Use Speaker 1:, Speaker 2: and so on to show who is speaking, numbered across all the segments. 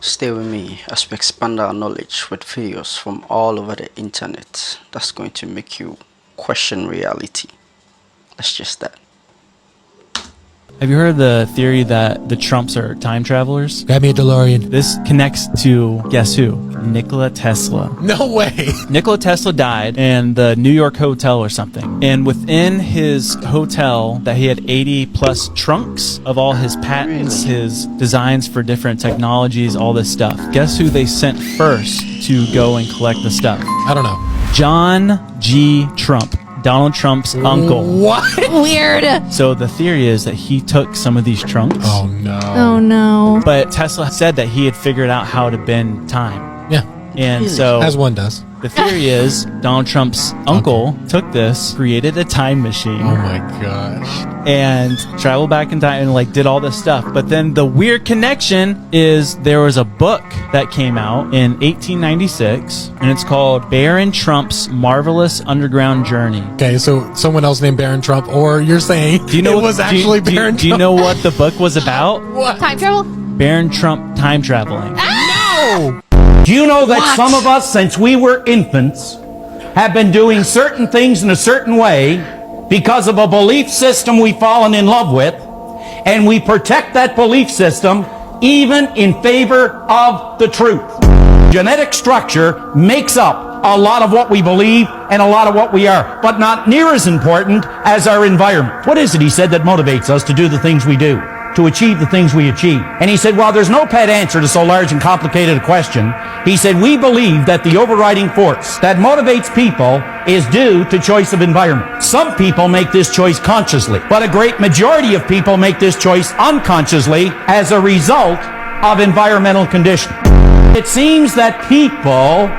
Speaker 1: Stay with me as we expand our knowledge with videos from all over the internet that's going to make you question reality. That's just that.
Speaker 2: Have you heard of the theory that the Trumps are time travelers?
Speaker 3: Grab me a DeLorean.
Speaker 2: This connects to, guess who? Nikola Tesla.
Speaker 3: No way.
Speaker 2: Nikola Tesla died in the New York hotel or something. And within his hotel that he had 80 plus trunks of all his patents, his designs for different technologies, all this stuff. Guess who they sent first to go and collect the stuff?
Speaker 3: I don't know.
Speaker 2: John G. Trump. Donald Trump's uncle.
Speaker 3: What?
Speaker 4: Weird.
Speaker 2: So the theory is that he took some of these trunks.
Speaker 3: Oh no.
Speaker 4: Oh no.
Speaker 2: But Tesla said that he had figured out how to bend time.
Speaker 3: Yeah.
Speaker 2: And so
Speaker 3: As one does.
Speaker 2: the theory is Donald Trump's uncle took this, created a time machine,
Speaker 3: Oh my gosh.
Speaker 2: and traveled back in time and did all this stuff. But then the weird connection is there was a book that came out in 1896, and it's called Baron Trump's Marvelous Underground Journey.
Speaker 3: Okay, so someone else named Baron Trump, or you're saying
Speaker 2: Do you know
Speaker 3: it
Speaker 2: what,
Speaker 3: was
Speaker 2: do you-
Speaker 3: actually
Speaker 2: do you-
Speaker 3: Baron
Speaker 2: Do you
Speaker 3: Trump?
Speaker 2: know what the book was about?
Speaker 3: What?
Speaker 4: Time travel?
Speaker 2: Baron Trump time traveling.
Speaker 3: No!
Speaker 5: Do you know that some of us, since we were infants, have been doing certain things in a certain way because of a belief system we've fallen in love with, and we protect that belief system even in favor of the truth? Genetic structure makes up a lot of what we believe and a lot of what we are, but not near as important as our environment. What is it, he said, that motivates us to do the things we do, to achieve the things we achieve? And he said, well, there's no pat answer to so large and complicated a question. He said, we believe that the overriding force that motivates people is due to choice of environment. Some people make this choice consciously, but a great majority of people make this choice unconsciously as a result of environmental conditioning. It seems that people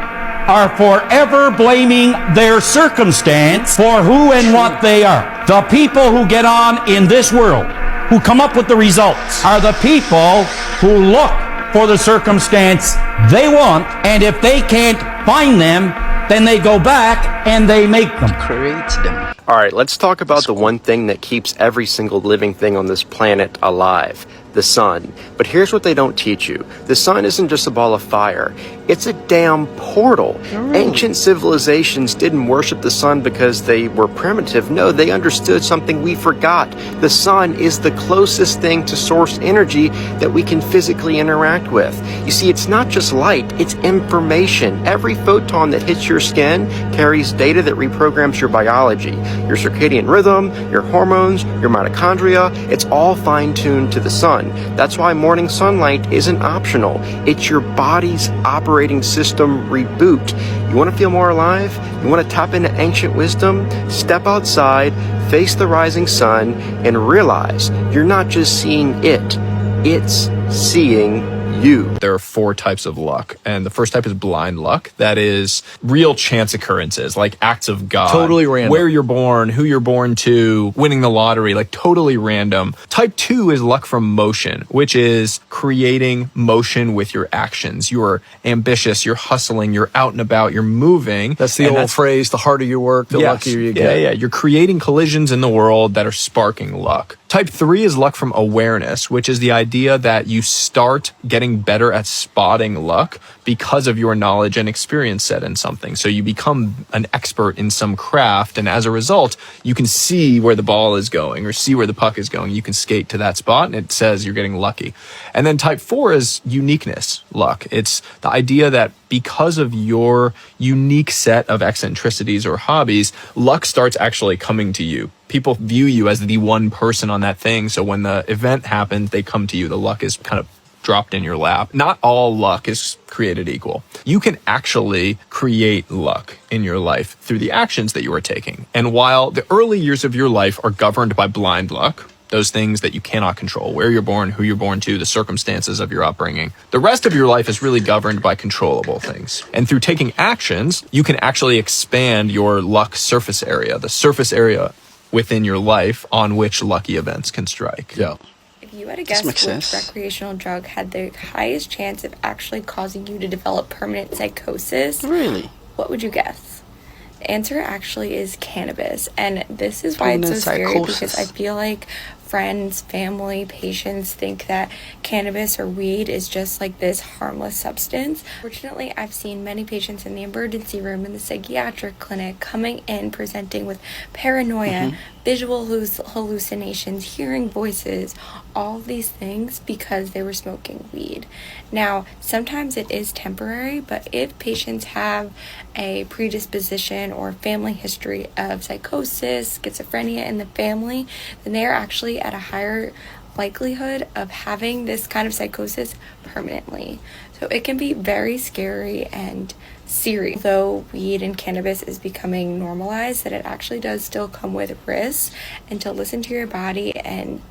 Speaker 5: are forever blaming their circumstance for who and what they are. The people who get on in this world, who come up with the results, are the people who look for the circumstance they want, and if they can't find them, then they go back and they make them.
Speaker 1: Create them.
Speaker 6: All right, let's talk about the one thing that keeps every single living thing on this planet alive, the sun. But here's what they don't teach you. The sun isn't just a ball of fire. It's a damn portal. Ancient civilizations didn't worship the sun because they were primitive. No, they understood something we forgot. The sun is the closest thing to source energy that we can physically interact with. You see, it's not just light, it's information. Every photon that hits your skin carries data that reprograms your biology, your circadian rhythm, your hormones, your mitochondria. It's all fine-tuned to the sun. That's why morning sunlight isn't optional. It's your body's operating system reboot. You want to feel more alive? You want to tap into ancient wisdom? Step outside, face the rising sun, and realize you're not just seeing it, it's seeing you.
Speaker 7: There are 4 types of luck, and the first type is blind luck. That is real chance occurrences, like acts of God.
Speaker 8: Totally random.
Speaker 7: Where you're born, who you're born to, winning the lottery, like totally random. Type 2 is luck from motion, which is creating motion with your actions. You're ambitious, you're hustling, you're out and about, you're moving.
Speaker 8: That's the old phrase, the harder you work, the luckier you get.
Speaker 7: Yeah. You're creating collisions in the world that are sparking luck. Type 3 is luck from awareness, which is the idea that you start getting better at spotting luck because of your knowledge and experience set in something. So you become an expert in some craft, and as a result, you can see where the ball is going or see where the puck is going. You can skate to that spot, and it says you're getting lucky. And then type 4 is uniqueness luck. It's the idea that because of your unique set of eccentricities or hobbies, luck starts actually coming to you. People view you as the one person on that thing. So when the event happens, they come to you. The luck is kind of dropped in your lap. Not all luck is created equal. You can actually create luck in your life through the actions that you are taking. And while the early years of your life are governed by blind luck, those things that you cannot control, where you're born, who you're born to, the circumstances of your upbringing, the rest of your life is really governed by controllable things. And through taking actions, you can actually expand your luck surface area, the surface area within your life on which lucky events can strike.
Speaker 8: Yeah.
Speaker 9: If you had to guess
Speaker 1: makes
Speaker 9: which
Speaker 1: sense.
Speaker 9: recreational drug had the highest chance of actually causing you to develop permanent psychosis,
Speaker 1: Really?
Speaker 9: what would you guess? The answer actually is cannabis, and this is why it's so
Speaker 1: Permanent
Speaker 9: scary
Speaker 1: psychosis.
Speaker 9: because I feel like friends, family, patients think that cannabis or weed is just like this harmless substance. Fortunately, I've seen many patients in the emergency room in the psychiatric clinic coming in presenting with paranoia, visual hallucinations, hearing voices, all of these things because they were smoking weed. Now, sometimes it is temporary, but if patients have a predisposition or family history of psychosis, schizophrenia in the family, then they are actually at a higher likelihood of having this kind of psychosis permanently. So it can be very scary and serious. Though weed and cannabis is becoming normalized, that it actually does still come with risks, and to listen to your body and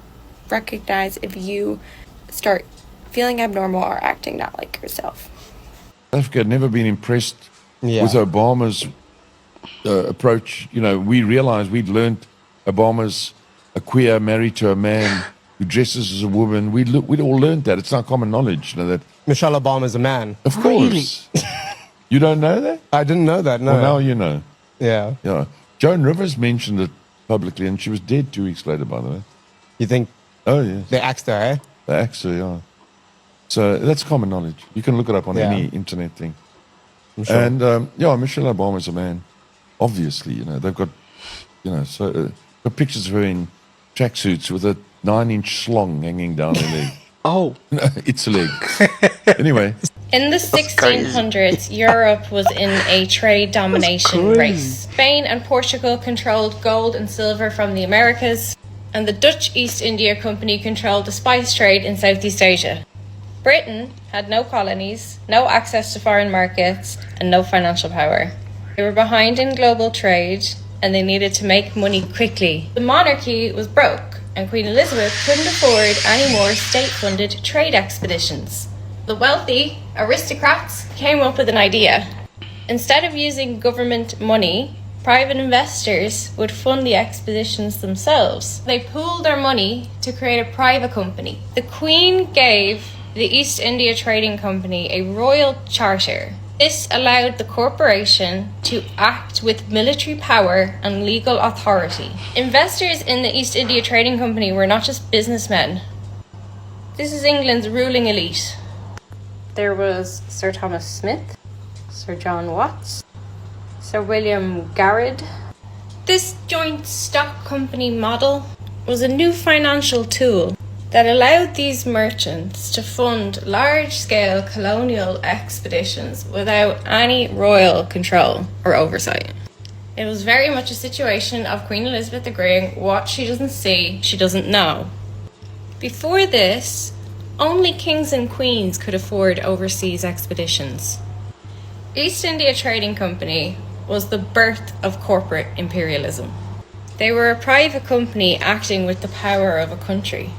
Speaker 9: recognize if you start feeling abnormal or acting not like yourself.
Speaker 4: South Africa had never been impressed with Obama's approach. You know, we realized we'd learned Obama's a queer married to a man who dresses as a woman. We'd all learned that. It's not common knowledge, you know, that
Speaker 10: Michelle Obama's a man.
Speaker 4: Of course. You don't know that?
Speaker 10: I didn't know that, no.
Speaker 4: Well, now you know.
Speaker 10: Yeah.
Speaker 4: Yeah. Joan Rivers mentioned it publicly, and she was dead 2 weeks later, by the way.
Speaker 10: You think?
Speaker 4: Oh, yes.
Speaker 10: They axed her, eh?
Speaker 4: They axed her, yeah. So that's common knowledge. You can look it up on any internet thing.
Speaker 10: I'm sure.
Speaker 4: And, Michelle Obama's a man. Obviously, you know, they've got, got pictures of her in tracksuits with a 9-inch slong hanging down her leg.
Speaker 1: Oh.
Speaker 4: No, it's a leg. Anyway.
Speaker 11: In the 1600s, Europe was in a trade domination race. Spain and Portugal controlled gold and silver from the Americas, and the Dutch East India Company controlled the spice trade in Southeast Asia. Britain had no colonies, no access to foreign markets, and no financial power. They were behind in global trade, and they needed to make money quickly. The monarchy was broke, and Queen Elizabeth couldn't afford any more state-funded trade expeditions. The wealthy aristocrats came up with an idea. Instead of using government money, private investors would fund the expeditions themselves. They pooled their money to create a private company. The Queen gave the East India Trading Company a royal charter. This allowed the corporation to act with military power and legal authority. Investors in the East India Trading Company were not just businessmen. This is England's ruling elite. There was Sir Thomas Smith, Sir John Watts, Sir William Garrard. This joint stock company model was a new financial tool that allowed these merchants to fund large-scale colonial expeditions without any royal control or oversight. It was very much a situation of Queen Elizabeth agreeing what she doesn't see, she doesn't know. Before this, only kings and queens could afford overseas expeditions. East India Trading Company was the birth of corporate imperialism. They were a private company acting with the power of a country.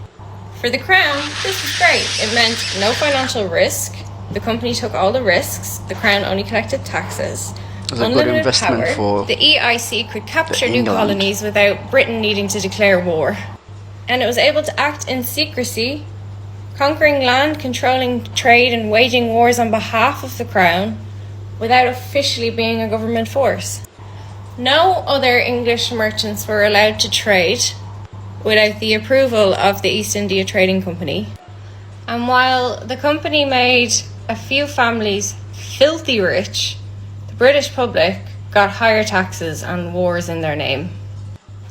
Speaker 11: For the Crown, this was great. It meant no financial risk. The company took all the risks. The Crown only collected taxes. Unlimited power. The EIC could capture new colonies without Britain needing to declare war. And it was able to act in secrecy, conquering land, controlling trade, and waging wars on behalf of the Crown without officially being a government force. No other English merchants were allowed to trade without the approval of the East India Trading Company. And while the company made a few families filthy rich, the British public got higher taxes and wars in their name.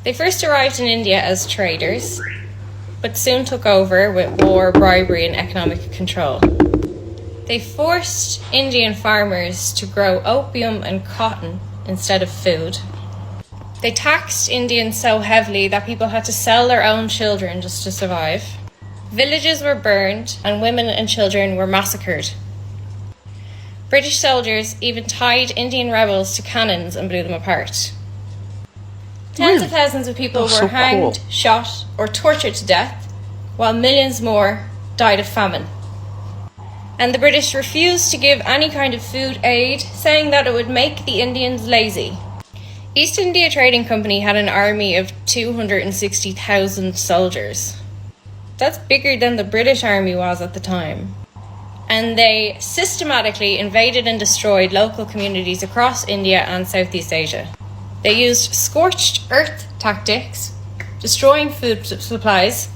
Speaker 11: They first arrived in India as traders, but soon took over with war, bribery, and economic control. They forced Indian farmers to grow opium and cotton instead of food. They taxed Indians so heavily that people had to sell their own children just to survive. Villages were burned and women and children were massacred. British soldiers even tied Indian rebels to cannons and blew them apart. Tens of thousands of people were hanged, shot, or tortured to death, while millions more died of famine. And the British refused to give any kind of food aid, saying that it would make the Indians lazy. East India Trading Company had an army of 260,000 soldiers. That's bigger than the British army was at the time. And they systematically invaded and destroyed local communities across India and Southeast Asia. They used scorched earth tactics destroying food supplies,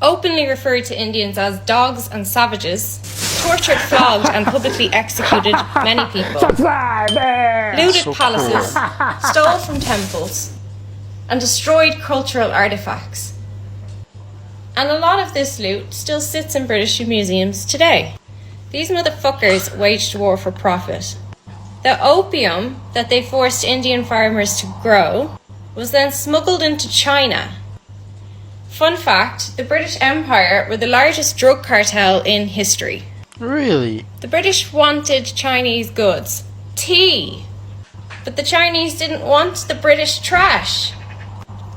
Speaker 11: openly referred to Indians as dogs and savages, tortured, flogged, and publicly executed many people, looted palaces, stole from temples, and destroyed cultural artifacts. And a lot of this loot still sits in British museums today. These motherfuckers waged war for profit. The opium that they forced Indian farmers to grow was then smuggled into China. Fun fact, the British Empire were the largest drug cartel in history.
Speaker 1: Really?
Speaker 11: The British wanted Chinese goods, tea, but the Chinese didn't want the British trash.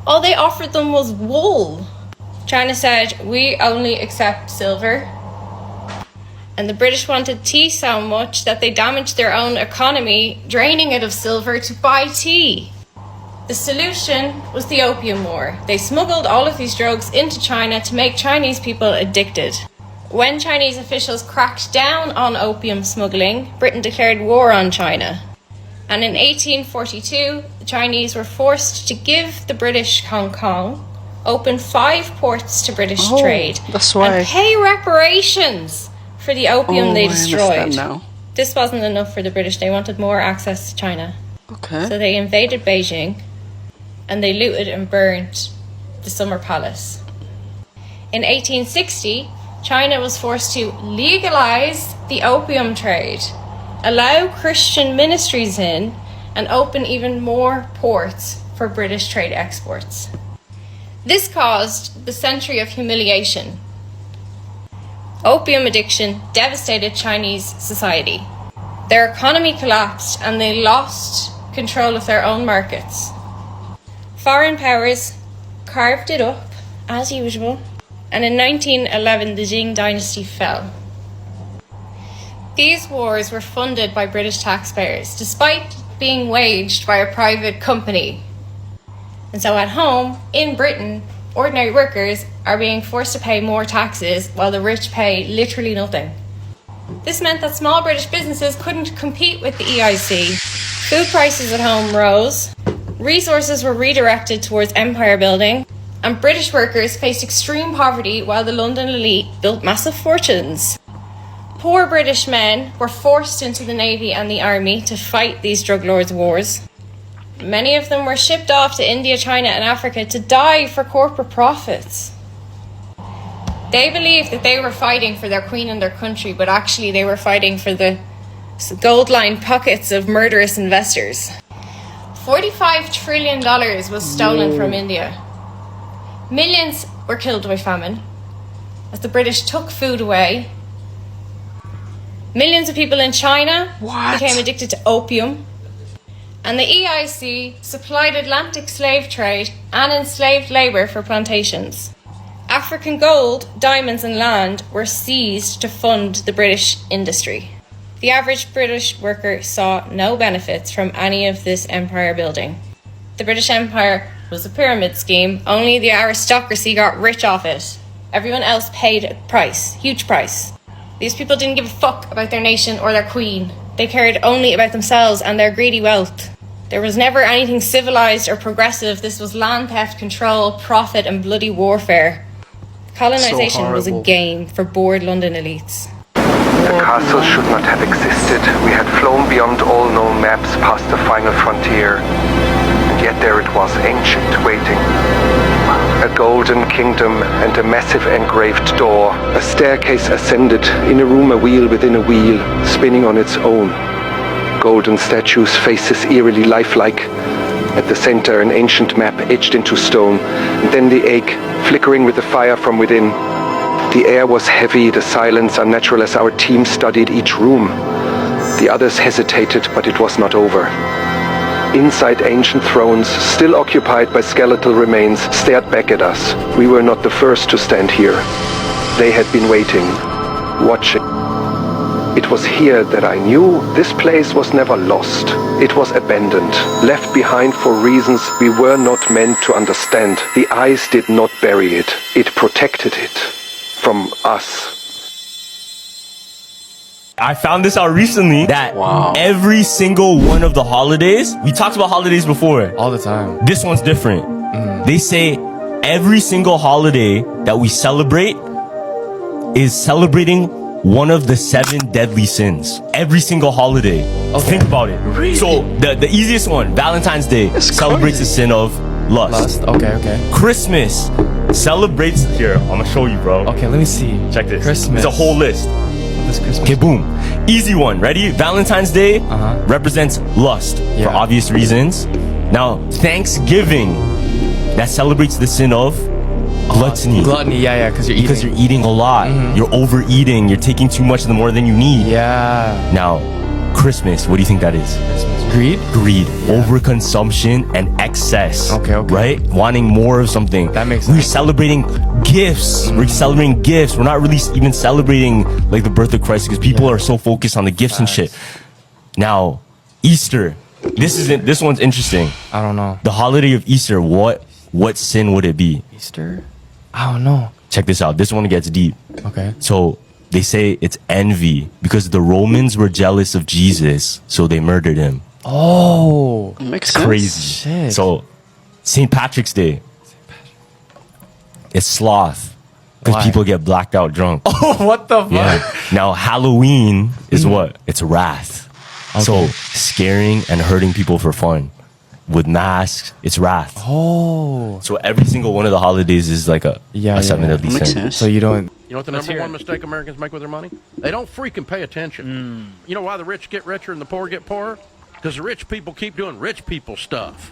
Speaker 11: All they offered them was wool. China said, we only accept silver. And the British wanted tea so much that they damaged their own economy, draining it of silver to buy tea. The solution was the Opium War. They smuggled all of these drugs into China to make Chinese people addicted. When Chinese officials cracked down on opium smuggling, Britain declared war on China. And in 1842, the Chinese were forced to give the British Hong Kong, open 5 ports to British trade,
Speaker 1: that's why.
Speaker 11: and pay reparations for the opium they
Speaker 1: I
Speaker 11: destroyed.
Speaker 1: understand now.
Speaker 11: This wasn't enough for the British. They wanted more access to China.
Speaker 1: Okay.
Speaker 11: So they invaded Beijing and they looted and burnt the Summer Palace. In 1860, China was forced to legalize the opium trade, allow Christian ministries in, and open even more ports for British trade exports. This caused the Century of Humiliation. Opium addiction devastated Chinese society. Their economy collapsed and they lost control of their own markets. Foreign powers carved it up, as usual, and in 1911 the Qing dynasty fell. These wars were funded by British taxpayers, despite being waged by a private company. And so at home, in Britain, ordinary workers are being forced to pay more taxes while the rich pay literally nothing. This meant that small British businesses couldn't compete with the EIC. Food prices at home rose, resources were redirected towards empire building, and British workers faced extreme poverty while the London elite built massive fortunes. Poor British men were forced into the Navy and the Army to fight these drug lords' wars. Many of them were shipped off to India, China, and Africa to die for corporate profits. They believed that they were fighting for their queen and their country, but actually they were fighting for the gold-lined pockets of murderous investors. $45 trillion was stolen from India. Millions were killed by famine as the British took food away. Millions of people in China became addicted to opium. And the EIC supplied Atlantic slave trade and enslaved labour for plantations. African gold, diamonds and land were seized to fund the British industry. The average British worker saw no benefits from any of this empire building. The British Empire was a pyramid scheme. Only the aristocracy got rich off it. Everyone else paid a price, huge price. These people didn't give a fuck about their nation or their queen. They cared only about themselves and their greedy wealth. There was never anything civilized or progressive. This was land theft, control, profit, and bloody warfare. Colonization was a game for bored London elites.
Speaker 6: The castle should not have existed. We had flown beyond all known maps past the final frontier. And yet there it was, ancient, waiting. A golden kingdom and a massive engraved door. A staircase ascended, in a room a wheel within a wheel, spinning on its own. Golden statues, faces eerily lifelike. At the center, an ancient map etched into stone. And then the egg, flickering with the fire from within. The air was heavy, the silence unnatural as our team studied each room. The others hesitated, but it was not over. Inside ancient thrones, still occupied by skeletal remains, stared back at us. We were not the first to stand here. They had been waiting, watching. It was here that I knew this place was never lost. It was abandoned, left behind for reasons we were not meant to understand. The ice did not bury it. It protected it from us.
Speaker 12: I found this out recently that every single one of the holidays, we talked about holidays before.
Speaker 10: All the time.
Speaker 12: This one's different. They say every single holiday that we celebrate is celebrating one of the 7 deadly sins. Every single holiday. Think about it.
Speaker 1: Really?
Speaker 12: So the easiest one, Valentine's Day, celebrates the sin of lust.
Speaker 2: Okay.
Speaker 12: Christmas celebrates. Here, I'm gonna show you, bro.
Speaker 2: Okay, let me see.
Speaker 12: Check this.
Speaker 2: Christmas.
Speaker 12: It's a whole list.
Speaker 2: This Christmas.
Speaker 12: Okay, boom. Easy one. Ready? Valentine's Day represents lust for obvious reasons. Now, Thanksgiving, that celebrates the sin of gluttony.
Speaker 2: Gluttony, yeah, because
Speaker 12: you're eating a lot. You're overeating. You're taking too much more than you need.
Speaker 2: Yeah.
Speaker 12: Now, Christmas, what do you think that is?
Speaker 2: Greed?
Speaker 12: Greed. Overconsumption and excess.
Speaker 2: Okay.
Speaker 12: Right? Wanting more of something.
Speaker 2: That makes sense.
Speaker 12: We're celebrating gifts. We're celebrating gifts. We're not really even celebrating like the birth of Christ because people are so focused on the gifts and shit. Now, Easter. This one's interesting.
Speaker 2: I don't know.
Speaker 12: The holiday of Easter, what sin would it be?
Speaker 2: Easter? I don't know.
Speaker 12: Check this out. This one gets deep.
Speaker 2: Okay.
Speaker 12: So they say it's envy because the Romans were jealous of Jesus, so they murdered him.
Speaker 2: Oh.
Speaker 1: Makes sense.
Speaker 12: Crazy.
Speaker 2: Shit.
Speaker 12: So St. Patrick's Day. It's sloth. Because
Speaker 2: Why?
Speaker 12: people get blacked out drunk.
Speaker 2: Oh, what the fuck?
Speaker 12: Yeah. Now Halloween is what? It's wrath. So scaring and hurting people for fun. With masks, it's wrath.
Speaker 2: Oh.
Speaker 12: So every single one of the holidays is like a 7 deadly
Speaker 1: Makes
Speaker 12: sin.
Speaker 1: sense.
Speaker 2: So you don't...
Speaker 13: You know what the number one mistake Americans make with their money? They don't freaking pay attention. You know why the rich get richer and the poor get poorer? Because the rich people keep doing rich people stuff.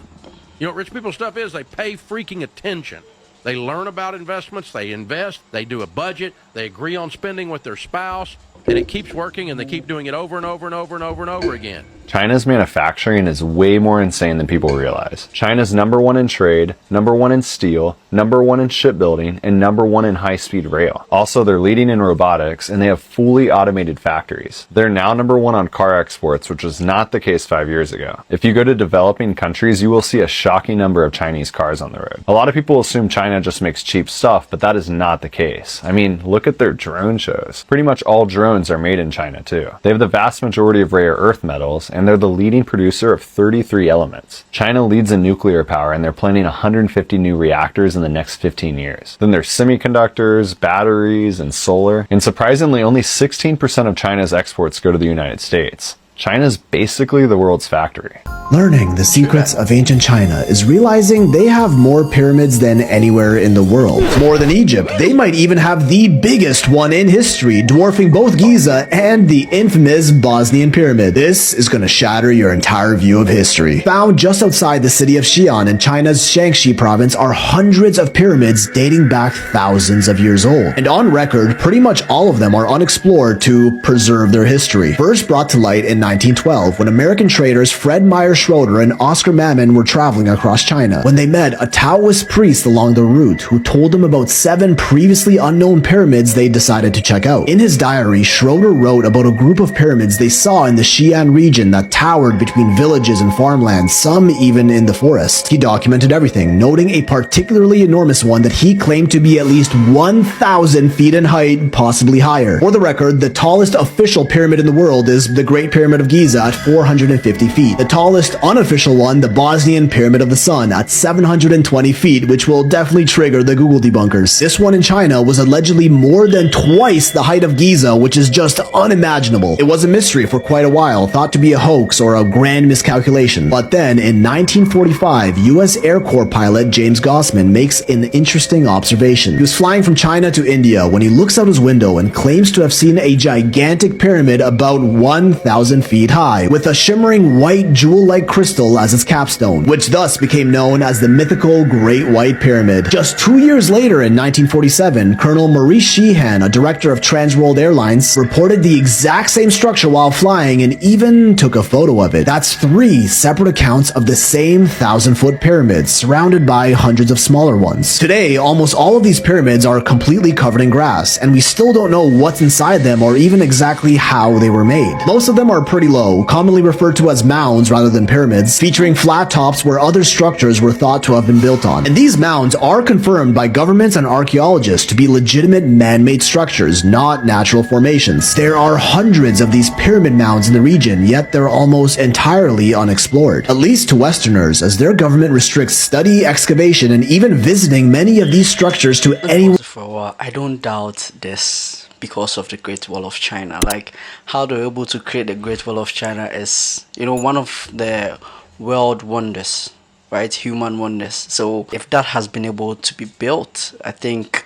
Speaker 13: You know what rich people stuff is? They pay freaking attention. They learn about investments, they invest, they do a budget, they agree on spending with their spouse, and it keeps working, and they keep doing it over and over and over and over and over again.
Speaker 14: China's manufacturing is way more insane than people realize. China's #1 in trade, #1 in steel, #1 in shipbuilding, and #1 in high-speed rail. Also, they're leading in robotics, and they have fully automated factories. They're now #1 on car exports, which was not the case 5 years ago. If you go to developing countries, you will see a shocking number of Chinese cars on the road. A lot of people assume China just makes cheap stuff, but that is not the case. I mean, look at their drone shows. Pretty much all drones are made in China, too. They have the vast majority of rare earth metals, and they're the leading producer of 33 elements. China leads in nuclear power, and they're planning 150 new reactors in the next 15 years. Then there's semiconductors, batteries, and solar. And surprisingly, only 16% of China's exports go to the United States. China's basically the world's factory.
Speaker 15: Learning the secrets of ancient China is realizing they have more pyramids than anywhere in the world. More than Egypt, they might even have the biggest one in history, dwarfing both Giza and the infamous Bosnian Pyramid. This is going to shatter your entire view of history. Found just outside the city of Xi'an in China's Shaanxi province are hundreds of pyramids dating back thousands of years old. And on record, pretty much all of them are unexplored to preserve their history. First brought to light in 1912 when American traders Fred Meyer Schroeder and Oscar Mammon were traveling across China when they met a Taoist priest along the route who told them about 7 previously unknown pyramids they decided to check out. In his diary, Schroeder wrote about a group of pyramids they saw in the Xi'an region that towered between villages and farmlands, some even in the forest. He documented everything, noting a particularly enormous one that he claimed to be at least 1,000 feet in height, possibly higher. For the record, the tallest official pyramid in the world is the Great Pyramid of Giza at 450 feet. The tallest unofficial one, the Bosnian Pyramid of the Sun at 720 feet, which will definitely trigger the Google debunkers. This one in China was allegedly more than twice the height of Giza, which is just unimaginable. It was a mystery for quite a while, thought to be a hoax or a grand miscalculation. But then in 1945, US Air Corps pilot James Gossman makes an interesting observation. He was flying from China to India when he looks out his window and claims to have seen a gigantic pyramid about 1,000 feet high, with a shimmering white jewel-like crystal as its capstone, which thus became known as the mythical Great White Pyramid. Just 2 years later, in 1947, Colonel Maurice Sheehan, a director of Transworld Airlines, reported the exact same structure while flying and even took a photo of it. That's 3 separate accounts of the same 1,000-foot pyramid, surrounded by hundreds of smaller ones. Today, almost all of these pyramids are completely covered in grass, and we still don't know what's inside them or even exactly how they were made. Most of them are pretty pretty low, commonly referred to as mounds rather than pyramids, featuring flat tops where other structures were thought to have been built on. And these mounds are confirmed by governments and archaeologists to be legitimate man-made structures, not natural formations. There are hundreds of these pyramid mounds in the region, yet they're almost entirely unexplored, at least to Westerners, as their government restricts study, excavation, and even visiting many of these structures to anyone.
Speaker 1: For a while, I don't doubt this because of the Great Wall of China. Like, how they're able to create the Great Wall of China is, one of the world wonders, right? Human wonders. So if that has been able to be built, I think,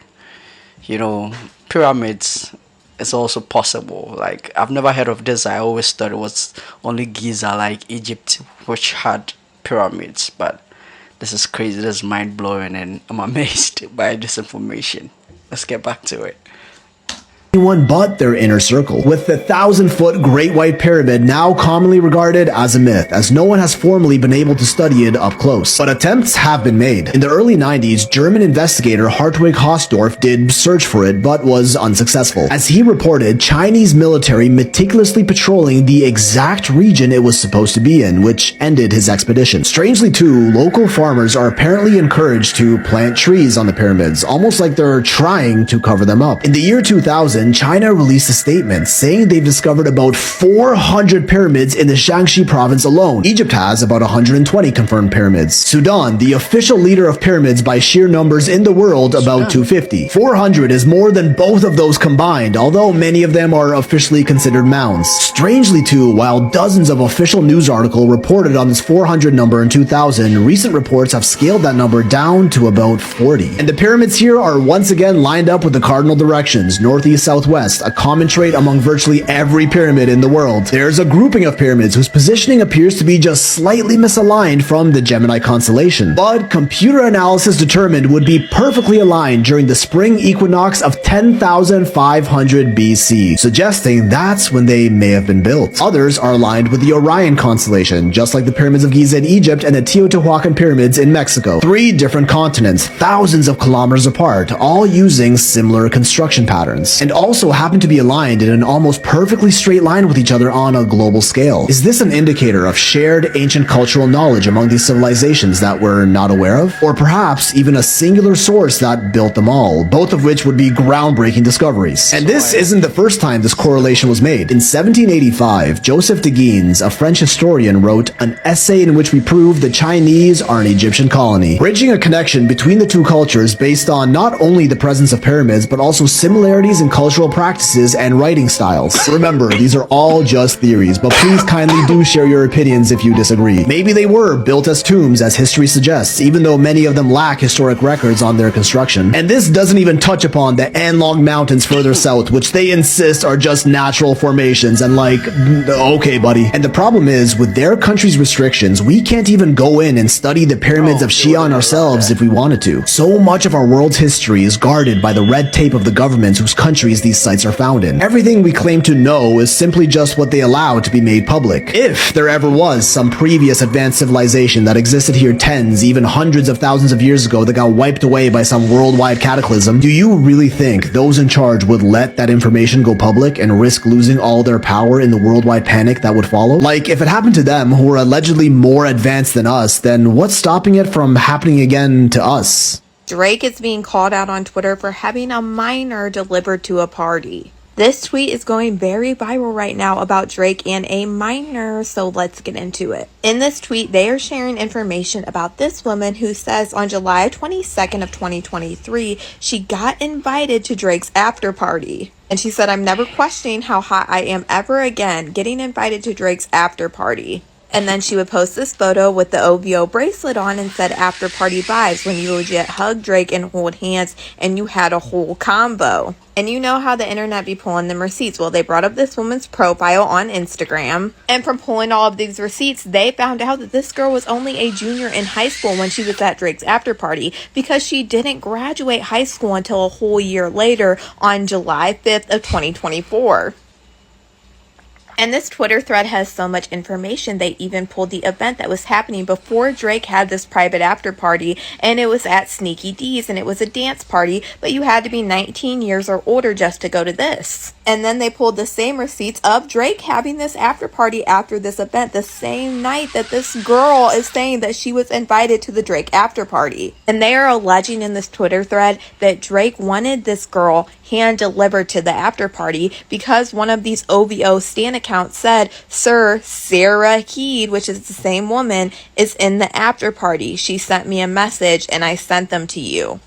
Speaker 1: pyramids is also possible. Like, I've never heard of this. I always thought it was only Giza, like Egypt, which had pyramids. But this is crazy. This is mind-blowing, and I'm amazed by this information. Let's get back to it.
Speaker 15: Anyone but their inner circle, with the 1,000-foot Great White Pyramid now commonly regarded as a myth, as no one has formally been able to study it up close. But attempts have been made. In the early 90s, German investigator Hartwig Hausdorff did search for it, but was unsuccessful. As he reported, Chinese military meticulously patrolling the exact region it was supposed to be in, which ended his expedition. Strangely too, local farmers are apparently encouraged to plant trees on the pyramids, almost like they're trying to cover them up. In the year 2000, China released a statement saying they've discovered about 400 pyramids in the Shaanxi province alone. Egypt has about 120 confirmed pyramids. Sudan, the official leader of pyramids by sheer numbers in the world, about 250. 400 is more than both of those combined, although many of them are officially considered mounds. Strangely too, while dozens of official news articles reported on this 400 number in 2000, recent reports have scaled that number down to about 40. And the pyramids here are once again lined up with the cardinal directions, northeast, southwest, a common trait among virtually every pyramid in the world. There's a grouping of pyramids whose positioning appears to be just slightly misaligned from the Gemini constellation, but computer analysis determined would be perfectly aligned during the spring equinox of 10,500 BC, suggesting that's when they may have been built. Others are aligned with the Orion constellation, just like the pyramids of Giza in Egypt and the Teotihuacan pyramids in Mexico. 3 different continents, thousands of kilometers apart, all using similar construction patterns, and also happen to be aligned in an almost perfectly straight line with each other on a global scale. Is this an indicator of shared ancient cultural knowledge among these civilizations that we're not aware of? Or perhaps even a singular source that built them all, both of which would be groundbreaking discoveries. And this isn't the first time this correlation was made. In 1785, Joseph de Guines, a French historian, wrote an essay in which we prove the Chinese are an Egyptian colony, bridging a connection between the two cultures based on not only the presence of pyramids, but also similarities in cultural practices and writing styles. Remember, these are all just theories, but please kindly do share your opinions if you disagree. Maybe they were built as tombs, as history suggests, even though many of them lack historic records on their construction. And this doesn't even touch upon the Anlong Mountains further south, which they insist are just natural formations, and like, okay buddy. And the problem is, with their country's restrictions, we can't even go in and study the pyramids of Xi'an ourselves if we wanted to. So much of our world's history is guarded by the red tape of the governments whose countries these sites are found in. Everything we claim to know is simply just what they allow to be made public. If there ever was some previous advanced civilization that existed here tens, even hundreds of thousands of years ago that got wiped away by some worldwide cataclysm, do you really think those in charge would let that information go public and risk losing all their power in the worldwide panic that would follow? Like, if it happened to them, who are allegedly more advanced than us, then what's stopping it from happening again to us?
Speaker 16: Drake is being called out on Twitter for having a minor delivered to a party. This tweet is going very viral right now about Drake and a minor, so let's get into it. In this tweet, they are sharing information about this woman who says on July 22nd of 2023, she got invited to Drake's after party. And she said, "I'm never questioning how hot I am ever again, getting invited to Drake's after party." And then she would post this photo with the OVO bracelet on and said after party vibes when you legit hug Drake and hold hands and you had a whole combo. And you know how the internet be pulling them receipts. Well, they brought up this woman's profile on Instagram. And from pulling all of these receipts, they found out that this girl was only a junior in high school when she was at Drake's after party because she didn't graduate high school until a whole year later on July 5th of 2024. And this Twitter thread has so much information, they even pulled the event that was happening before Drake had this private after party, and it was at Sneaky D's, and it was a dance party, but you had to be 19 years or older just to go to this. And then they pulled the same receipts of Drake having this after party after this event, the same night that this girl is saying that she was invited to the Drake after party. And they are alleging in this Twitter thread that Drake wanted this girl hand delivered to the after party because one of these OVO stan accounts said, "Sir, Sarah Heed," which is the same woman, "is in the after party. She sent me a message and I sent them to you."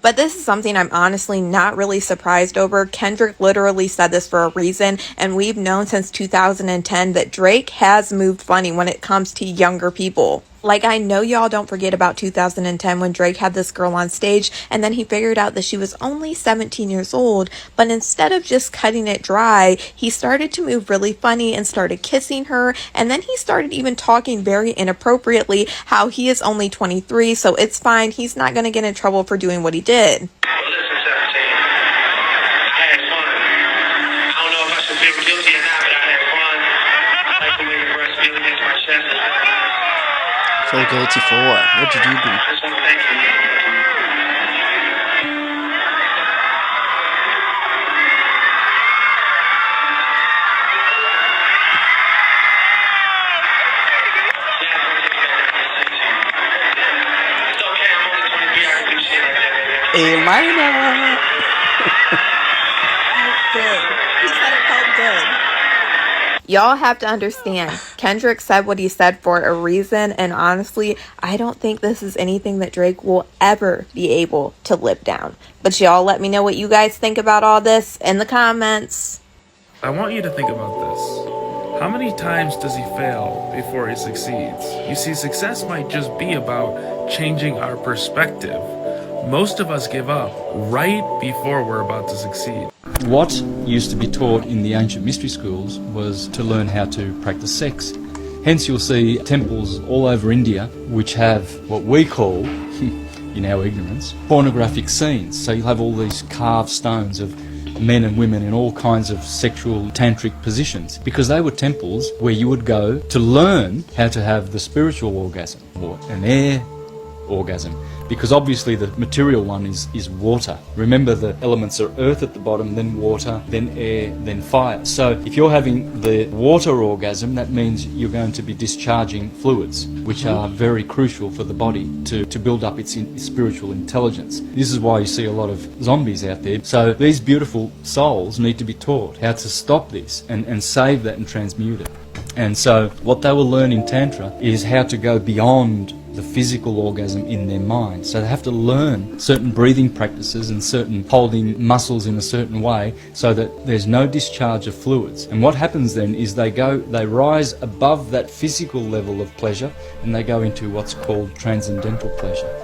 Speaker 16: But this is something I'm honestly not really surprised over. Kendrick literally said this for a reason, and we've known since 2010 that Drake has moved funny when it comes to younger people. Like, I know y'all don't forget about 2010 when Drake had this girl on stage and then he figured out that she was only 17 years old, but instead of just cutting it dry, he started to move really funny and started kissing her, and then he started even talking very inappropriately how he is only 23, so it's fine, he's not going to get in trouble for doing what he did.
Speaker 1: Feel guilty for what? What did you do? A minor.
Speaker 16: Good. He said it felt good. Y'all have to understand, Kendrick said what he said for a reason, and honestly, I don't think this is anything that Drake will ever be able to live down. But y'all let me know what you guys think about all this in the comments.
Speaker 17: I want you to think about this. How many times does he fail before he succeeds? You see, success might just be about changing our perspective. Most of us give up right before we're about to succeed.
Speaker 18: What used to be taught in the ancient mystery schools was to learn how to practice sex. Hence you'll see temples all over India which have what we call, in our ignorance, pornographic scenes. So you'll have all these carved stones of men and women in all kinds of sexual tantric positions, because they were temples where you would go to learn how to have the spiritual orgasm or an air orgasm, because obviously the material one is water. Remember, the elements are earth at the bottom, then water, then air, then fire. So if you're having the water orgasm, that means you're going to be discharging fluids, which are very crucial for the body to build up its spiritual intelligence. This is why you see a lot of zombies out there. So these beautiful souls need to be taught how to stop this and save that and transmute it. And so what they will learn in Tantra is how to go beyond the physical orgasm in their mind. So they have to learn certain breathing practices and certain holding muscles in a certain way so that there's no discharge of fluids. And what happens then is they rise above that physical level of pleasure and they go into what's called transcendental pleasure.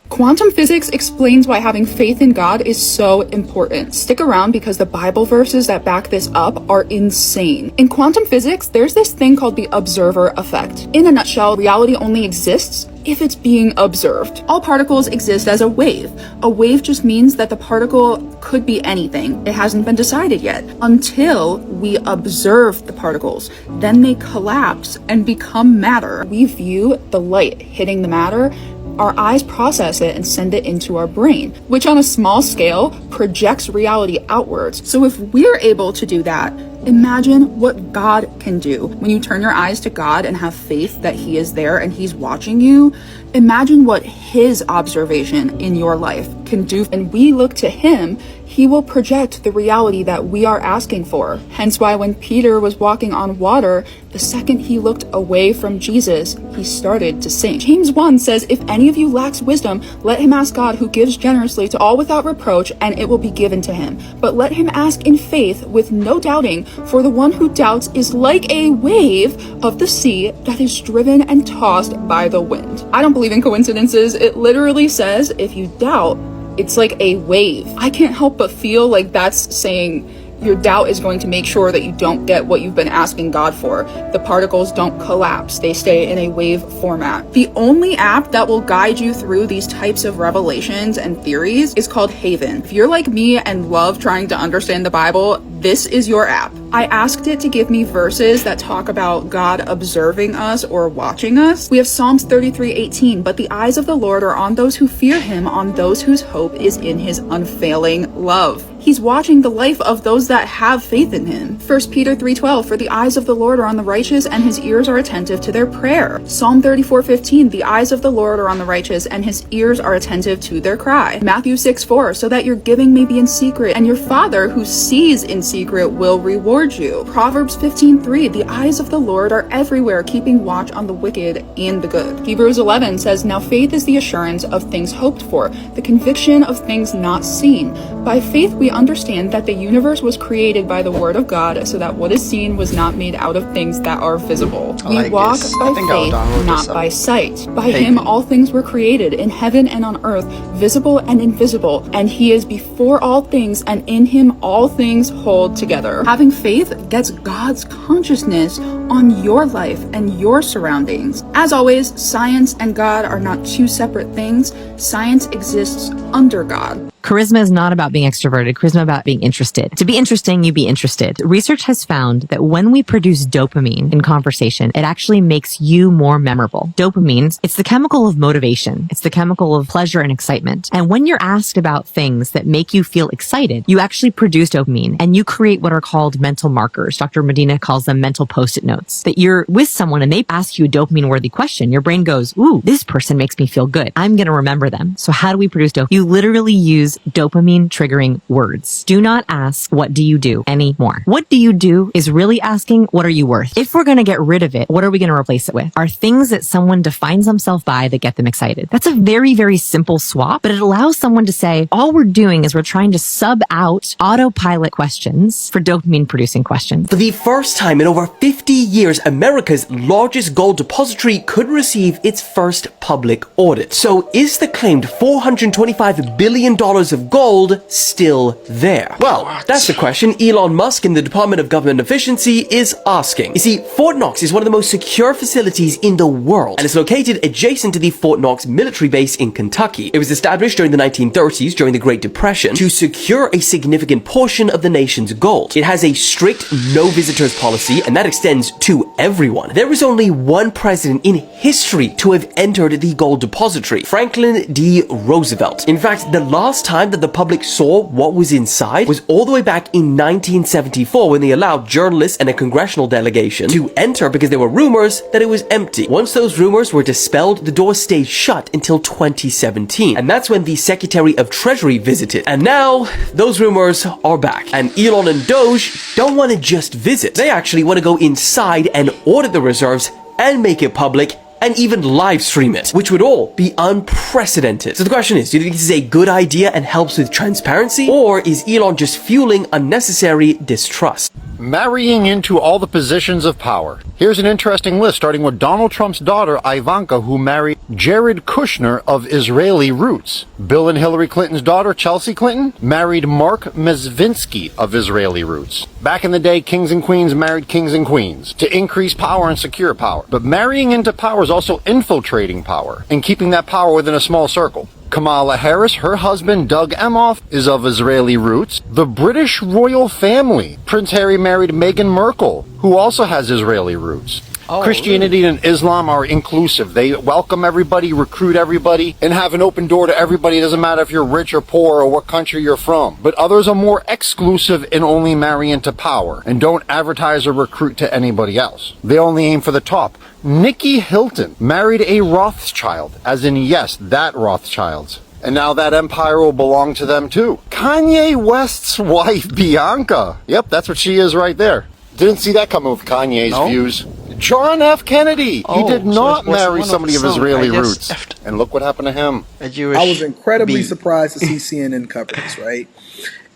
Speaker 19: Quantum physics explains why having faith in God is so important. Stick around because the Bible verses that back this up are insane. In quantum physics, there's this thing called the observer effect. In a nutshell, reality only exists if it's being observed. All particles exist as a wave. A wave just means that the particle could be anything. It hasn't been decided yet until we observe the particles. Then they collapse and become matter. We view the light hitting the matter. Our eyes process it and send it into our brain, which on a small scale projects reality outwards. So if we're able to do that, imagine what God can do. When you turn your eyes to God and have faith that He is there and He's watching you, imagine what His observation in your life can do. And we look to Him, He will project the reality that we are asking for. Hence why when Peter was walking on water, the second he looked away from Jesus, he started to sink. James 1 says, if any of you lacks wisdom, let him ask God, who gives generously to all without reproach, and it will be given to him. But let him ask in faith with no doubting, for the one who doubts is like a wave of the sea that is driven and tossed by the wind. I don't believe in coincidences. It literally says, if you doubt, it's like a wave. I can't help but feel like that's saying Your doubt is going to make sure that you don't get what you've been asking God for. The particles don't collapse. They stay in a wave format. The only app that will guide you through these types of revelations and theories is called Haven. If you're like me and love trying to understand the Bible, this is your app. I asked it to give me verses that talk about God observing us or watching us. We have Psalms 33:18, but the eyes of the Lord are on those who fear him, on those whose hope is in his unfailing love. He's watching the life of those that have faith in him. 1 Peter 3:12, for the eyes of the Lord are on the righteous and his ears are attentive to their prayer. Psalm 34:15, the eyes of the Lord are on the righteous and his ears are attentive to their cry. Matthew 6:4, so that your giving may be in secret and your Father who sees in secret will reward you. Proverbs 15:3, the eyes of the Lord are everywhere, keeping watch on the wicked and the good. Hebrews 11 says, now faith is the assurance of things hoped for, the conviction of things not seen. By faith we understand that the universe was created by the word of God, so that what is seen was not made out of things that are visible. We walk by faith, not by sight. By him all things were created, in heaven and on earth, visible and invisible, and he is before all things, and in him all things hold together. Having faith gets God's consciousness on your life and your surroundings. As always, science and God are not two separate things. Science exists under God.
Speaker 20: Charisma is not about being extroverted. Charisma is about being interested. To be interesting, you be interested. Research has found that when we produce dopamine in conversation, it actually makes you more memorable. Dopamine, it's the chemical of motivation. It's the chemical of pleasure and excitement. And when you're asked about things that make you feel excited, you actually produce dopamine and you create what are called mental markers. Dr. Medina calls them mental post-it notes. That you're with someone and they ask you a dopamine-worthy question. Your brain goes, ooh, this person makes me feel good. I'm going to remember them. So how do we produce dopamine? You literally use dopamine triggering words. Do not ask, what do you do anymore? What do you do is really asking, what are you worth? If we're going to get rid of it, what are we going to replace it with? Are things that someone defines themselves by that get them excited. That's a very, very simple swap, but it allows someone to say, all we're doing is we're trying to sub out autopilot questions for dopamine producing questions.
Speaker 21: For the first time in over 50 years, America's largest gold depository could receive its first public audit. So is the claimed $425 billion of gold still there? Well, that's the question Elon Musk in the Department of Government Efficiency is asking. You see, Fort Knox is one of the most secure facilities in the world, and it's located adjacent to the Fort Knox military base in Kentucky. It was established during the 1930s, during the Great Depression, to secure a significant portion of the nation's gold. It has a strict no visitors policy, and that extends to everyone. There is only one president in history to have entered the gold depository, Franklin D. Roosevelt. In fact, the last time that the public saw what was inside was all the way back in 1974 when they allowed journalists and a congressional delegation to enter because there were rumors that it was empty. Once those rumors were dispelled, the door stayed shut until 2017. And that's when the Secretary of Treasury visited. And now, those rumors are back. And Elon and Doge don't want to just visit. They actually want to go inside and audit the reserves and make it public and even live stream it, which would all be unprecedented. So the question is, do you think this is a good idea and helps with transparency, or is Elon just fueling unnecessary distrust?
Speaker 22: Marrying into all the positions of power. Here's an interesting list, starting with Donald Trump's daughter, Ivanka, who married Jared Kushner of Israeli roots. Bill and Hillary Clinton's daughter, Chelsea Clinton, married Mark Mezvinsky of Israeli roots. Back in the day, kings and queens married kings and queens to increase power and secure power. But marrying into power is also infiltrating power and keeping that power within a small circle. Kamala Harris, her husband Doug Emhoff, is of Israeli roots. The British royal family, Prince Harry married Meghan Markle, who also has Israeli roots. Christianity and Islam are inclusive. They welcome everybody, recruit everybody, and have an open door to everybody. It doesn't matter if you're rich or poor or what country you're from. But others are more exclusive and only marry into power and don't advertise or recruit to anybody else. They only aim for the top. Nikki Hilton married a Rothschild, as in, yes, that Rothschilds. And now that empire will belong to them too. Kanye West's wife, Bianca. Yep, that's what she is right there. Didn't see that coming with Kanye's views. John F. Kennedy. He did not marry somebody of Israeli roots. And look what happened to him.
Speaker 23: I was incredibly surprised to see CNN cover this, right?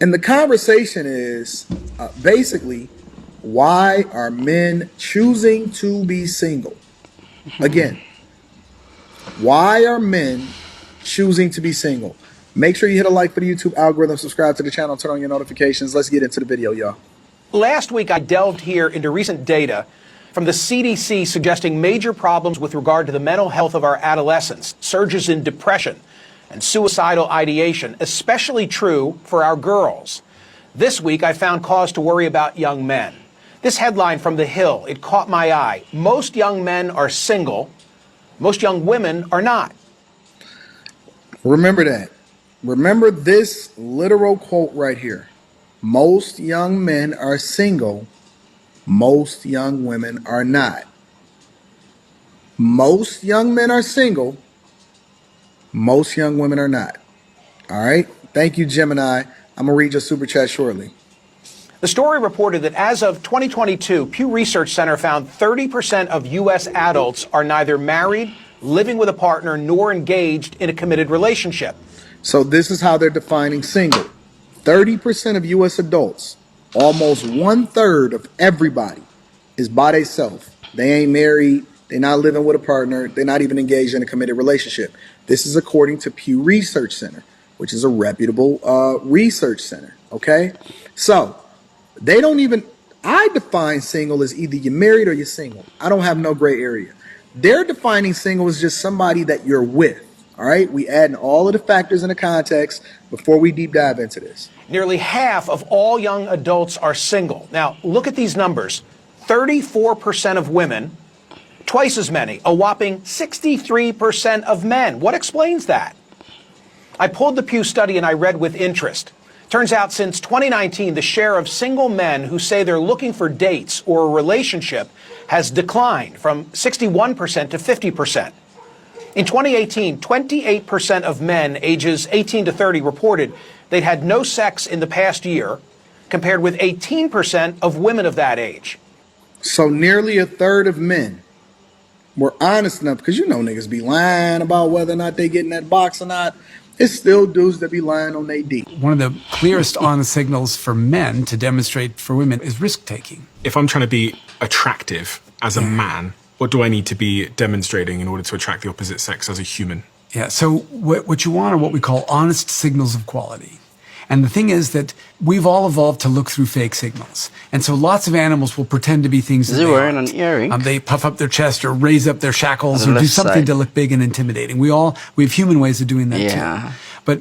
Speaker 23: And the conversation is basically, why are men choosing to be single? Again, why are men choosing to be single? Make sure you hit a like for the YouTube algorithm, subscribe to the channel, turn on your notifications. Let's get into the video, y'all.
Speaker 3: Last week, I delved here into recent data from the CDC suggesting major problems with regard to the mental health of our adolescents, surges in depression and suicidal ideation, especially true for our girls. This week, I found cause to worry about young men. This headline from The Hill, it caught my eye. Most young men are single. Most young women are not.
Speaker 23: Remember that. Remember this literal quote right here. Most young men are single. Most young women are not. Most young men are single. Most young women are not. All right. Thank you, Gemini. I'm going to read your super chat shortly.
Speaker 3: The story reported that as of 2022, Pew Research Center found 30% of U.S. adults are neither married, living with a partner, nor engaged in a committed relationship.
Speaker 23: So this is how they're defining single. 30% of U.S. adults, almost 1/3 of everybody, is by themselves. They ain't married. They're not living with a partner. They're not even engaged in a committed relationship. This is according to Pew Research Center, which is a reputable research center. Okay? So they don't even, I define single as either you're married or you're single. I don't have no gray area. They're defining single as just somebody that you're with. All right, we add in all of the factors in the context before we deep dive into this.
Speaker 3: Nearly half of all young adults are single. Now, look at these numbers. 34% of women, twice as many, a whopping 63% of men. What explains that? I pulled the Pew study and I read with interest. Turns out since 2019, the share of single men who say they're looking for dates or a relationship has declined from 61% to 50%. In 2018, 28% of men ages 18 to 30 reported they'd had no sex in the past year, compared with 18% of women of that age.
Speaker 23: So nearly 1/3 of men were honest enough, because you know niggas be lying about whether or not they get in that box or not. It's still dudes that be lying on their D.
Speaker 5: One of the clearest honest signals for men to demonstrate for women is risk-taking.
Speaker 7: If I'm trying to be attractive as a man, what do I need to be demonstrating in order to attract the opposite sex as a human?
Speaker 5: Yeah, so what you want are what we call honest signals of quality. And the thing is that we've all evolved to look through fake signals. And so lots of animals will pretend to be things that
Speaker 1: they wearing an earring?
Speaker 5: They puff up their chest or raise up their shackles
Speaker 1: On the
Speaker 5: or do
Speaker 1: left
Speaker 5: something
Speaker 1: side.
Speaker 5: to look big and intimidating. We have human ways of doing that too. But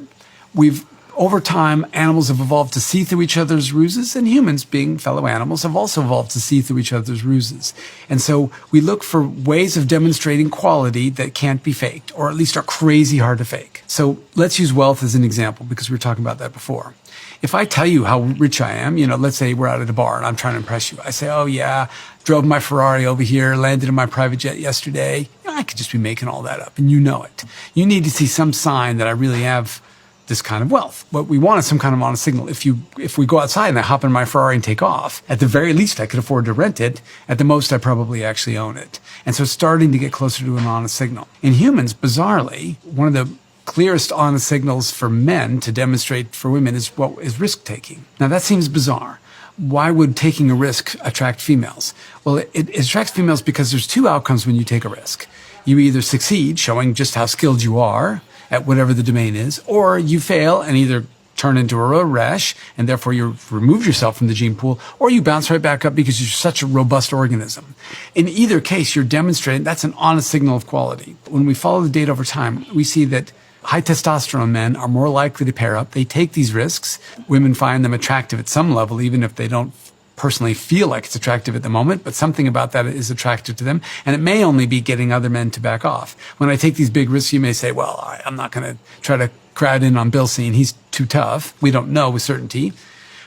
Speaker 5: over time, animals have evolved to see through each other's ruses, and humans, being fellow animals, have also evolved to see through each other's ruses. And so we look for ways of demonstrating quality that can't be faked, or at least are crazy hard to fake. So let's use wealth as an example, because we were talking about that before. If I tell you how rich I am, let's say we're out at a bar and I'm trying to impress you. I say, oh yeah, drove my Ferrari over here, landed in my private jet yesterday. I could just be making all that up, and you know it. You need to see some sign that I really have this kind of wealth. What we want is some kind of honest signal. If we go outside and I hop in my Ferrari and take off, at the very least I could afford to rent it. At the most I probably actually own it. And so it's starting to get closer to an honest signal. In humans, bizarrely, one of the clearest honest signals for men to demonstrate for women is risk-taking. Now that seems bizarre. Why would taking a risk attract females? Well, it attracts females because there's two outcomes when you take a risk. You either succeed, showing just how skilled you are at whatever the domain is, or you fail and either turn into a road rash and therefore you remove yourself from the gene pool, or you bounce right back up because you're such a robust organism. In either case, you're demonstrating that's an honest signal of quality. When we follow the data over time, we see that high testosterone men are more likely to pair up. They take these risks. Women find them attractive at some level, even if they don't personally feel like it's attractive at the moment, but something about that is attractive to them. And it may only be getting other men to back off. When I take these big risks, you may say, well, I'm not going to try to crowd in on Bill Scene. He's too tough. We don't know with certainty.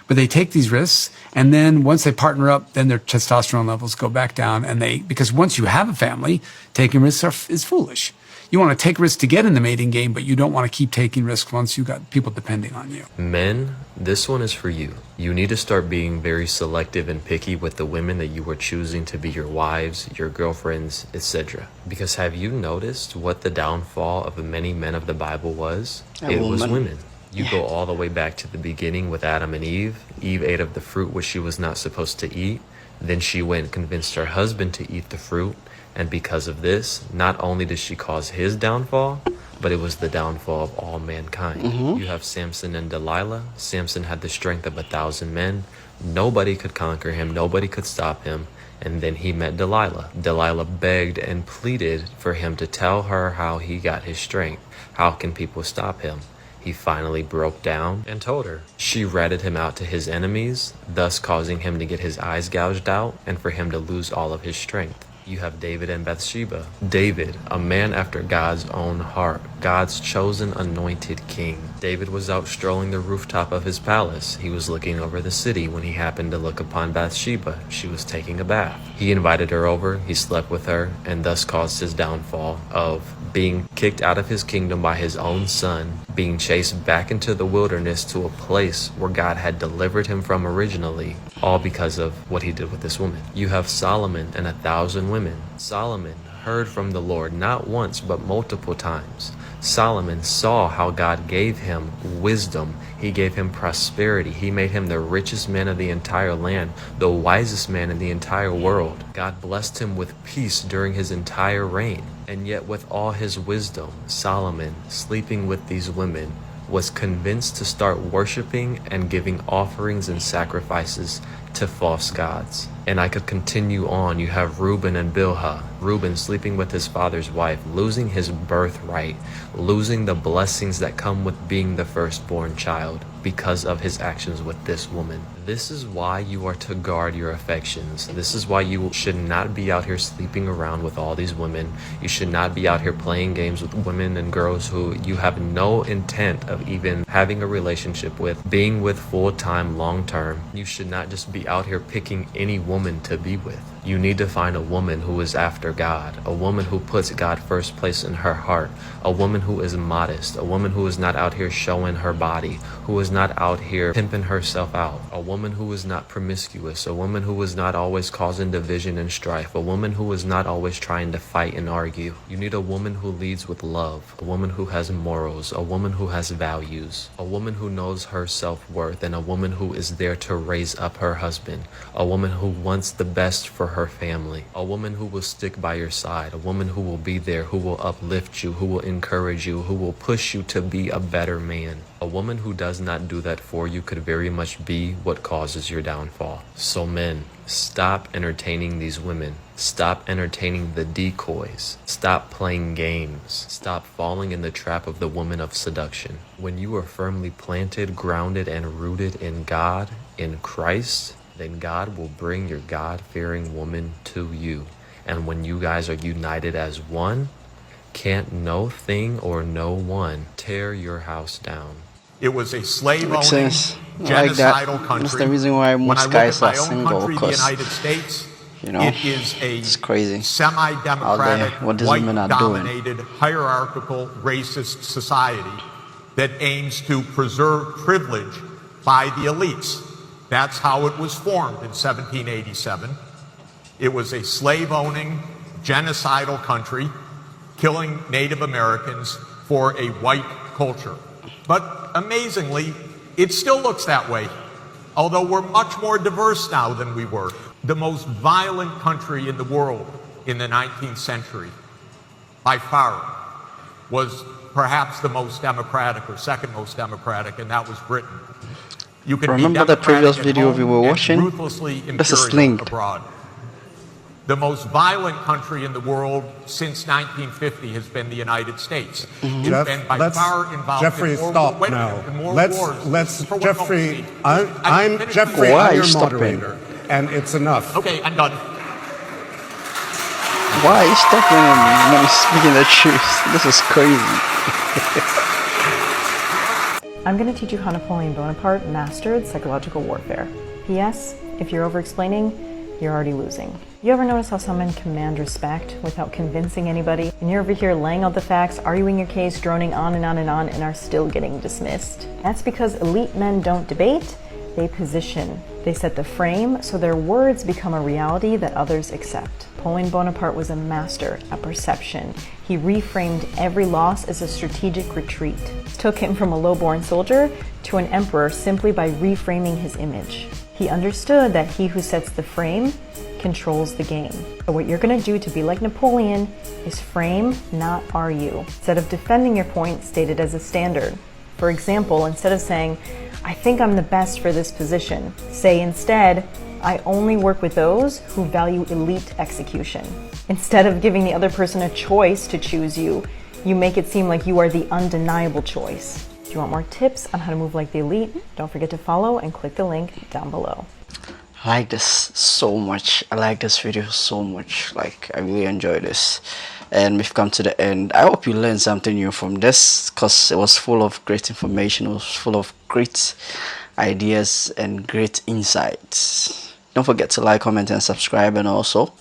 Speaker 5: But they take these risks, and then once they partner up, then their testosterone levels go back down. Because once you have a family, taking risks is foolish. You want to take risks to get in the mating game, but you don't want to keep taking risks once you've got people depending on you.
Speaker 24: Men, this one is for you. You need to start being very selective and picky with the women that you are choosing to be your wives, your girlfriends, etc. Because have you noticed what the downfall of many men of the Bible was? It was women. You go all the way back to the beginning with Adam and Eve. Eve ate of the fruit which she was not supposed to eat. Then she went and convinced her husband to eat the fruit. And because of this, not only did she cause his downfall, but it was the downfall of all mankind.
Speaker 1: Mhm.
Speaker 24: You have Samson and Delilah. Samson had the strength of 1,000 men. Nobody could conquer him. Nobody could stop him. And then he met Delilah. Delilah begged and pleaded for him to tell her how he got his strength. How can people stop him? He finally broke down and told her. She ratted him out to his enemies, thus causing him to get his eyes gouged out and for him to lose all of his strength. You have David and Bathsheba. David, a man after God's own heart, God's chosen anointed king. David was out strolling the rooftop of his palace. He was looking over the city when he happened to look upon Bathsheba. She was taking a bath. He invited her over, he slept with her, and thus caused his downfall of being kicked out of his kingdom by his own son, being chased back into the wilderness to a place where God had delivered him from originally, all because of what he did with this woman. You have Solomon and 1,000 women. Solomon heard from the Lord not once but multiple times. Solomon saw how God gave him wisdom. He gave him prosperity. He made him the richest man of the entire land, the wisest man in the entire world. God blessed him with peace during his entire reign. And yet with all his wisdom, Solomon, sleeping with these women, was convinced to start worshiping and giving offerings and sacrifices to false gods. And I could continue on. You have Reuben and Bilhah. Reuben sleeping with his father's wife, losing his birthright, losing the blessings that come with being the firstborn child because of his actions with this woman. This is why you are to guard your affections. This is why you should not be out here sleeping around with all these women. You should not be out here playing games with women and girls who you have no intent of even having a relationship with, being with full-time, long-term. You should not just be out here picking any woman to be with. You need to find a woman who is after God, a woman who puts God first place in her heart, a woman who is modest, a woman who is not out here showing her body, who is not out here pimping herself out, a woman who is not promiscuous, a woman who is not always causing division and strife, a woman who is not always trying to fight and argue. You need a woman who leads with love, a woman who has morals, a woman who has values, a woman who knows her self-worth, and a woman who is there to raise up her husband, a woman who wants the best for her family, a woman who will stick by your side, a woman who will be there, who will uplift you, who will encourage you, who will push you to be a better man. A woman who does not do that for you could very much be what causes your downfall. So men, stop entertaining these women. Stop entertaining the decoys. Stop playing games. Stop falling in the trap of the woman of seduction. When you are firmly planted, grounded, and rooted in God, in Christ, then God will bring your God-fearing woman to you. And when you guys are united as one, can't no thing or no one tear your house down.
Speaker 4: It was a slave-owning,
Speaker 1: Makes sense. I like
Speaker 4: genocidal
Speaker 1: that.
Speaker 4: country.
Speaker 1: That's the reason why
Speaker 4: When
Speaker 1: most
Speaker 4: I look
Speaker 1: guys
Speaker 4: at my
Speaker 1: are
Speaker 4: own
Speaker 1: single,
Speaker 4: country, the
Speaker 1: because,
Speaker 4: United States,
Speaker 1: you know,
Speaker 4: it is a
Speaker 1: it's crazy
Speaker 4: semi-democratic,
Speaker 1: out there what these women are doing.
Speaker 4: white-dominated, hierarchical, racist society that aims to preserve privilege by the elites. That's how it was formed in 1787. It was a slave-owning, genocidal country, killing Native Americans for a white culture. But amazingly, it still looks that way, although we're much more diverse now than we were. The most violent country in the world in the 19th century, by far, was perhaps the most democratic or second most democratic, and that was Britain. You can
Speaker 1: remember the previous video we were watching? This is Sling.
Speaker 4: Abroad. The most violent country in the world since 1950 has been the United States. It's been by far involved
Speaker 10: Jeffrey,
Speaker 4: in more,
Speaker 10: stop
Speaker 4: wait a
Speaker 10: now.
Speaker 4: minute, in more
Speaker 10: Let's
Speaker 4: wars.
Speaker 10: Jeffrey. I'm Jeffrey.
Speaker 1: Why
Speaker 10: I'm your
Speaker 1: stopping?
Speaker 10: moderator, and it's enough.
Speaker 4: Okay, I'm done.
Speaker 1: Why are you stopping him when he's speaking the truth? This is crazy.
Speaker 8: I'm going to teach you how Napoleon Bonaparte mastered psychological warfare. P.S. If you're over-explaining, you're already losing. You ever notice how some men command respect without convincing anybody? And you're over here laying out the facts, arguing your case, droning on and on and on, and are still getting dismissed. That's because elite men don't debate, they position. They set the frame so their words become a reality that others accept. Napoleon Bonaparte was a master at perception. He reframed every loss as a strategic retreat. It took him from a low-born soldier to an emperor simply by reframing his image. He understood that he who sets the frame controls the game. So what you're gonna do to be like Napoleon is frame, not argue. Instead of defending your point, state it as a standard. For example, instead of saying, I think I'm the best for this position, say instead, I only work with those who value elite execution. Instead of giving the other person a choice to choose you, you make it seem like you are the undeniable choice. If you want more tips on how to move like the elite, don't forget to follow and click the link down below.
Speaker 1: I like this so much. I like this video so much. Like, I really enjoy this. And we've come to the end. I hope you learned something new from this, because it was full of great information. It was full of great ideas and great insights. Don't forget to like, comment, and subscribe, and also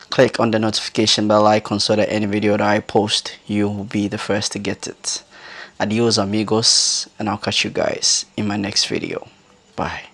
Speaker 1: click on the notification bell icon so that any video that I post, you will be the first to get it. Adios amigos, and I'll catch you guys in my next video. Bye.